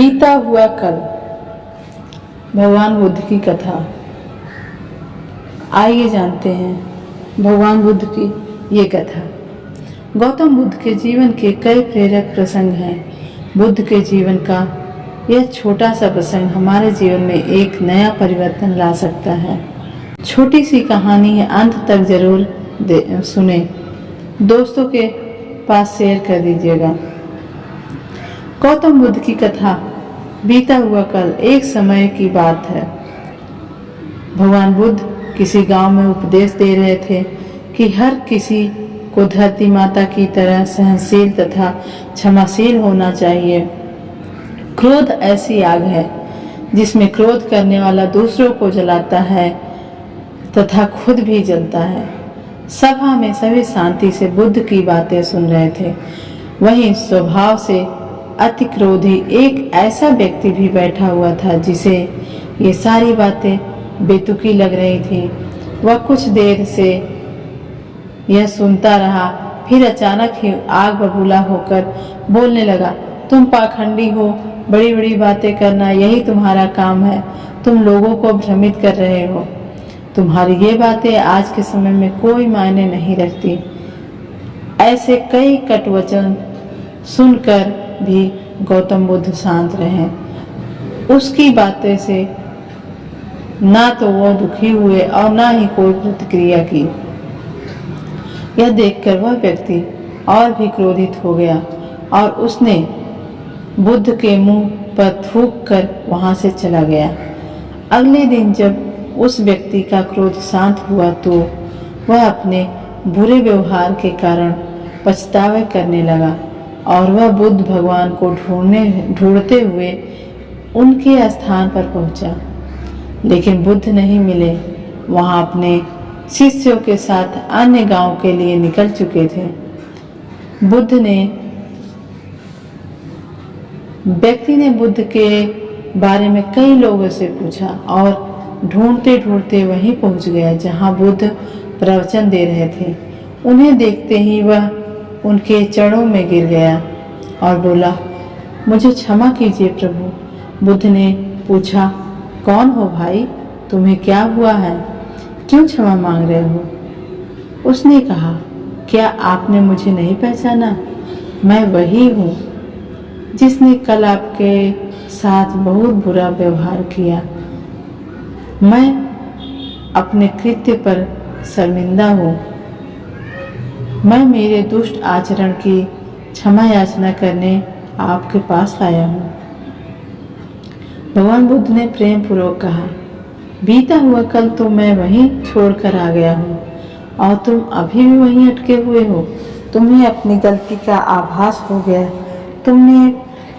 बीता हुआ कल। भगवान बुद्ध की कथा। आइए जानते हैं भगवान बुद्ध की ये कथा। गौतम बुद्ध के जीवन के कई प्रेरक प्रसंग हैं। बुद्ध के जीवन का यह छोटा सा प्रसंग हमारे जीवन में एक नया परिवर्तन ला सकता है। छोटी सी कहानी है, अंत तक जरूर सुने। दोस्तों के पास शेयर कर दीजिएगा। गौतम बुद्ध की कथा। बीता हुआ कल। एक समय की बात है। भगवान बुद्ध किसी गांव में उपदेश दे रहे थे कि हर किसी को धरती माता की तरह सहनशील तथा क्षमाशील होना चाहिए। क्रोध ऐसी आग है जिसमें क्रोध करने वाला दूसरों को जलाता है तथा खुद भी जलता है। सभा में सभी शांति से बुद्ध की बातें सुन रहे थे। वहीं स्वभाव से अति क्रोधी एक ऐसा व्यक्ति भी बैठा हुआ था जिसे ये सारी बातें बेतुकी लग रही थी। वह कुछ देर से यह सुनता रहा, फिर अचानक ही आग बबूला होकर बोलने लगा, तुम पाखंडी हो, बड़ी बड़ी बातें करना यही तुम्हारा काम है। तुम लोगों को भ्रमित कर रहे हो। तुम्हारी ये बातें आज के समय में कोई मायने नहीं रखती। ऐसे कई कटवचन सुनकर भी गौतम बुद्ध शांत रहे। उसकी बातें से ना तो वो दुखी हुए और ना ही कोई प्रतिक्रिया की। यह देखकर वह व्यक्ति और भी क्रोधित हो गया और उसने बुद्ध के मुंह पर थूक कर वहां से चला गया। अगले दिन जब उस व्यक्ति का क्रोध शांत हुआ तो वह अपने बुरे व्यवहार के कारण पछतावे करने लगा और वह बुद्ध भगवान को ढूंढते हुए उनके स्थान पर पहुंचा। लेकिन बुद्ध नहीं मिले। वहां अपने शिष्यों के साथ अन्य गांव के लिए निकल चुके थे। व्यक्ति ने बुद्ध के बारे में कई लोगों से पूछा और ढूंढते ढूंढते वहीं पहुंच गया जहां बुद्ध प्रवचन दे रहे थे। उन्हें देखते ही वह उनके चरणों में गिर गया और बोला, मुझे क्षमा कीजिए प्रभु। बुद्ध ने पूछा, कौन हो भाई, तुम्हें क्या हुआ है, क्यों क्षमा मांग रहे हो? उसने कहा, क्या आपने मुझे नहीं पहचाना? मैं वही हूँ जिसने कल आपके साथ बहुत बुरा व्यवहार किया। मैं अपने कृत्य पर शर्मिंदा हूँ। मैं मेरे दुष्ट आचरण की क्षमा याचना करने आपके पास आया हूँ। भगवान बुद्ध ने प्रेम पूर्वक कहा, बीता हुआ कल तो मैं वहीं छोड़कर आ गया हूँ और तुम अभी भी वहीं अटके हुए हो। तुम्हें अपनी गलती का आभास हो गया। तुमने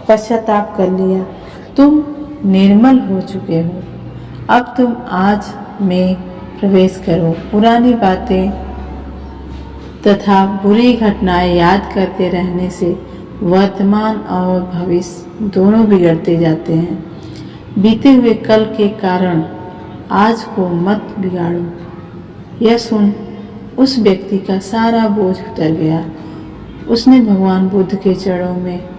पश्चाताप कर लिया। तुम निर्मल हो चुके हो। अब तुम आज में प्रवेश करो। पुरानी बातें तथा बुरी घटनाएं याद करते रहने से वर्तमान और भविष्य दोनों बिगड़ते जाते हैं। बीते हुए कल के कारण आज को मत बिगाड़ो। यह सुन उस व्यक्ति का सारा बोझ उतर गया। उसने भगवान बुद्ध के चरणों में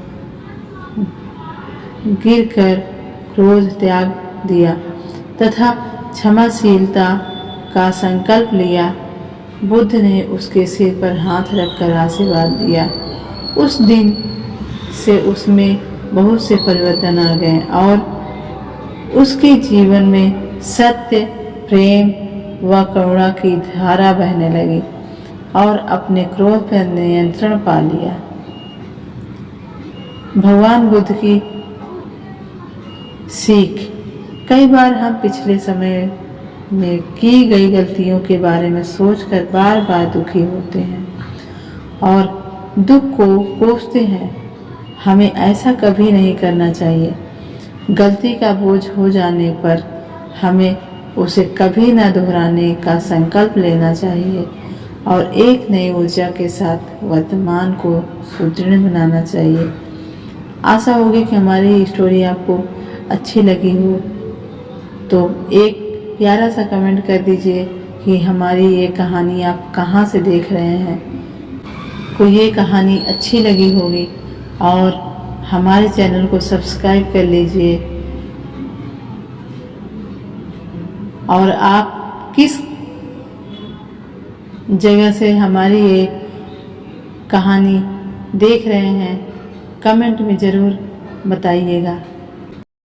गिरकर क्रोध त्याग दिया तथा क्षमाशीलता का संकल्प लिया। बुद्ध ने उसके सिर पर हाथ रखकर आशीर्वाद दिया। उस दिन से उसमें बहुत से परिवर्तन आ गए और उसके जीवन में सत्य, प्रेम व करुणा की धारा बहने लगी और अपने क्रोध पर नियंत्रण पा लिया। भगवान बुद्ध की सीख। कई बार हम पिछले समय में की गई गलतियों के बारे में सोचकर बार बार दुखी होते हैं और दुख को कोसते हैं। हमें ऐसा कभी नहीं करना चाहिए। गलती का बोझ हो जाने पर हमें उसे कभी न दोहराने का संकल्प लेना चाहिए और एक नई ऊर्जा के साथ वर्तमान को सुदृढ़ बनाना चाहिए। आशा होगी कि हमारी स्टोरी आपको अच्छी लगी हो तो एक प्यारा सा कमेंट कर दीजिए कि हमारी ये कहानी आप कहाँ से देख रहे हैं। को ये कहानी अच्छी लगी होगी और हमारे चैनल को सब्सक्राइब कर लीजिए। और आप किस जगह से हमारी ये कहानी देख रहे हैं कमेंट में ज़रूर बताइएगा।